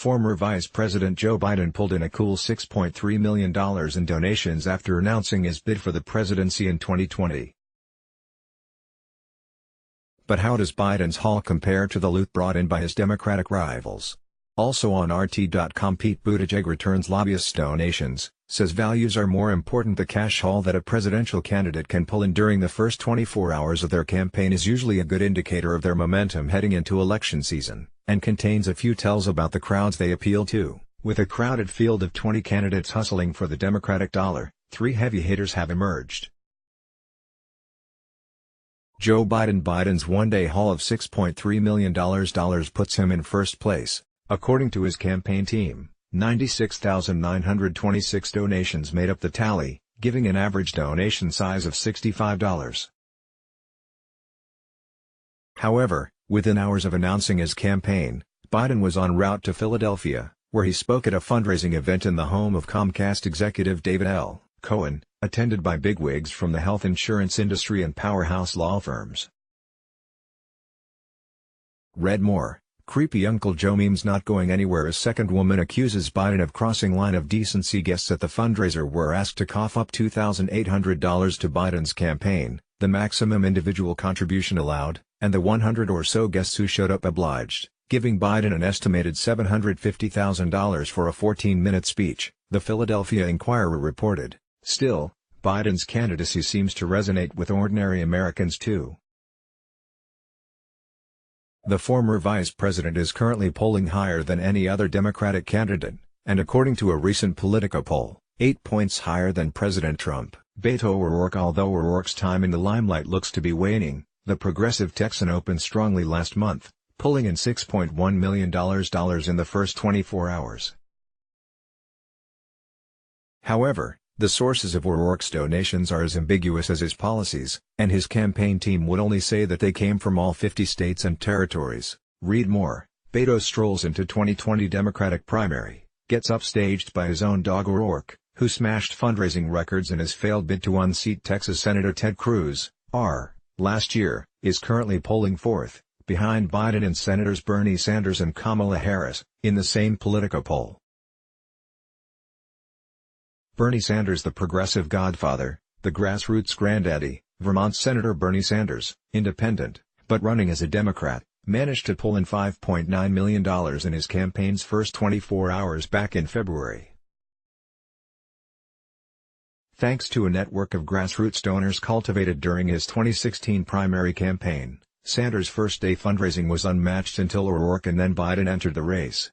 Former Vice President Joe Biden pulled in a cool $6.3 million in donations after announcing his bid for the presidency in 2020. But how does Biden's haul compare to the loot brought in by his Democratic rivals? Also on RT.com, Pete Buttigieg returns lobbyists' donations, says values are more important. The cash haul that a presidential candidate can pull in during the first 24 hours of their campaign is usually a good indicator of their momentum heading into election season, and contains a few tells about the crowds they appeal to. With a crowded field of 20 candidates hustling for the Democratic dollar, 3 heavy hitters have emerged. Joe Biden's one-day haul of $6.3 million puts him in first place. According to his campaign team, 96,926 donations made up the tally, giving an average donation size of $65. However, within hours of announcing his campaign, Biden was en route to Philadelphia, where he spoke at a fundraising event in the home of Comcast executive David L. Cohen, attended by bigwigs from the health insurance industry and powerhouse law firms. Read more. Creepy Uncle Joe memes not going anywhere as second woman accuses Biden of crossing line of decency. Guests at the fundraiser were asked to cough up $2,800 to Biden's campaign, the maximum individual contribution allowed, and the 100 or so guests who showed up obliged, giving Biden an estimated $750,000 for a 14-minute speech, the Philadelphia Inquirer reported. Still, Biden's candidacy seems to resonate with ordinary Americans too. The former vice president is currently polling higher than any other Democratic candidate, and according to a recent Politico poll, 8 points higher than President Trump. Beto O'Rourke. Although O'Rourke's time in the limelight looks to be waning, the progressive Texan opened strongly last month, pulling in $6.1 million in the first 24 hours. However, the sources of O'Rourke's donations are as ambiguous as his policies, and his campaign team would only say that they came from all 50 states and territories. Read more. Beto strolls into 2020 Democratic primary, gets upstaged by his own dog O'Rourke, who smashed fundraising records in his failed bid to unseat Texas Senator Ted Cruz, last year, is currently polling fourth, behind Biden and Senators Bernie Sanders and Kamala Harris, in the same Politico poll. Bernie Sanders, the progressive godfather, the grassroots granddaddy, Vermont Senator Bernie Sanders, independent, but running as a Democrat, managed to pull in $5.9 million in his campaign's first 24 hours back in February. Thanks to a network of grassroots donors cultivated during his 2016 primary campaign, Sanders' first-day fundraising was unmatched until O'Rourke and then Biden entered the race.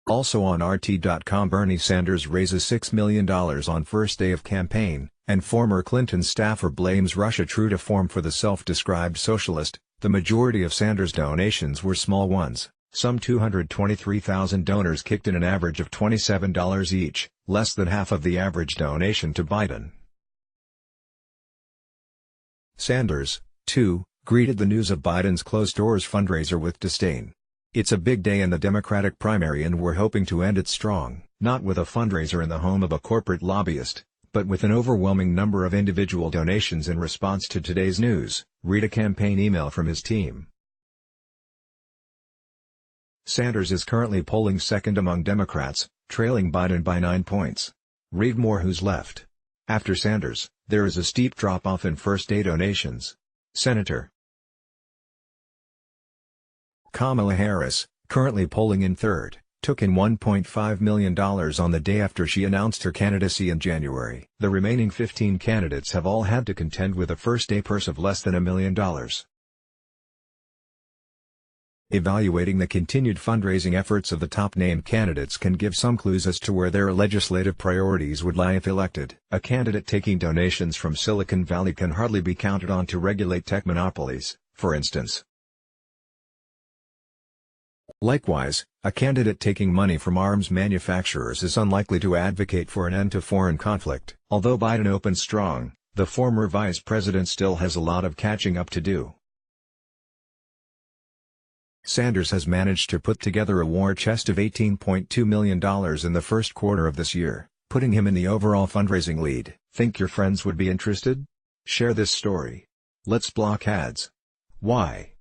Also on RT.com, Bernie Sanders raises $6 million on first day of campaign, and former Clinton staffer blames Russia. True to form for the self-described socialist, the majority of Sanders' donations were small ones. Some 223,000 donors kicked in an average of $27 each, less than half of the average donation to Biden. Sanders, too, greeted the news of Biden's closed-doors fundraiser with disdain. It's a big day in the Democratic primary and we're hoping to end it strong. Not with a fundraiser in the home of a corporate lobbyist, but with an overwhelming number of individual donations in response to today's news. Read a campaign email from his team. Sanders is currently polling second among Democrats, trailing Biden by 9 points. Read more. Who's left? After Sanders, there is a steep drop-off in first-day donations. Senator Kamala Harris, currently polling in third, took in $1.5 million on the day after she announced her candidacy in January. The remaining 15 candidates have all had to contend with a first-day purse of less than $1 million. Evaluating the continued fundraising efforts of the top-named candidates can give some clues as to where their legislative priorities would lie if elected. A candidate taking donations from Silicon Valley can hardly be counted on to regulate tech monopolies, for instance. Likewise, a candidate taking money from arms manufacturers is unlikely to advocate for an end to foreign conflict. Although Biden opened strong, the former vice president still has a lot of catching up to do. Sanders has managed to put together a war chest of $18.2 million in the first quarter of this year, putting him in the overall fundraising lead. Think your friends would be interested? Share this story. Let's block ads. Why?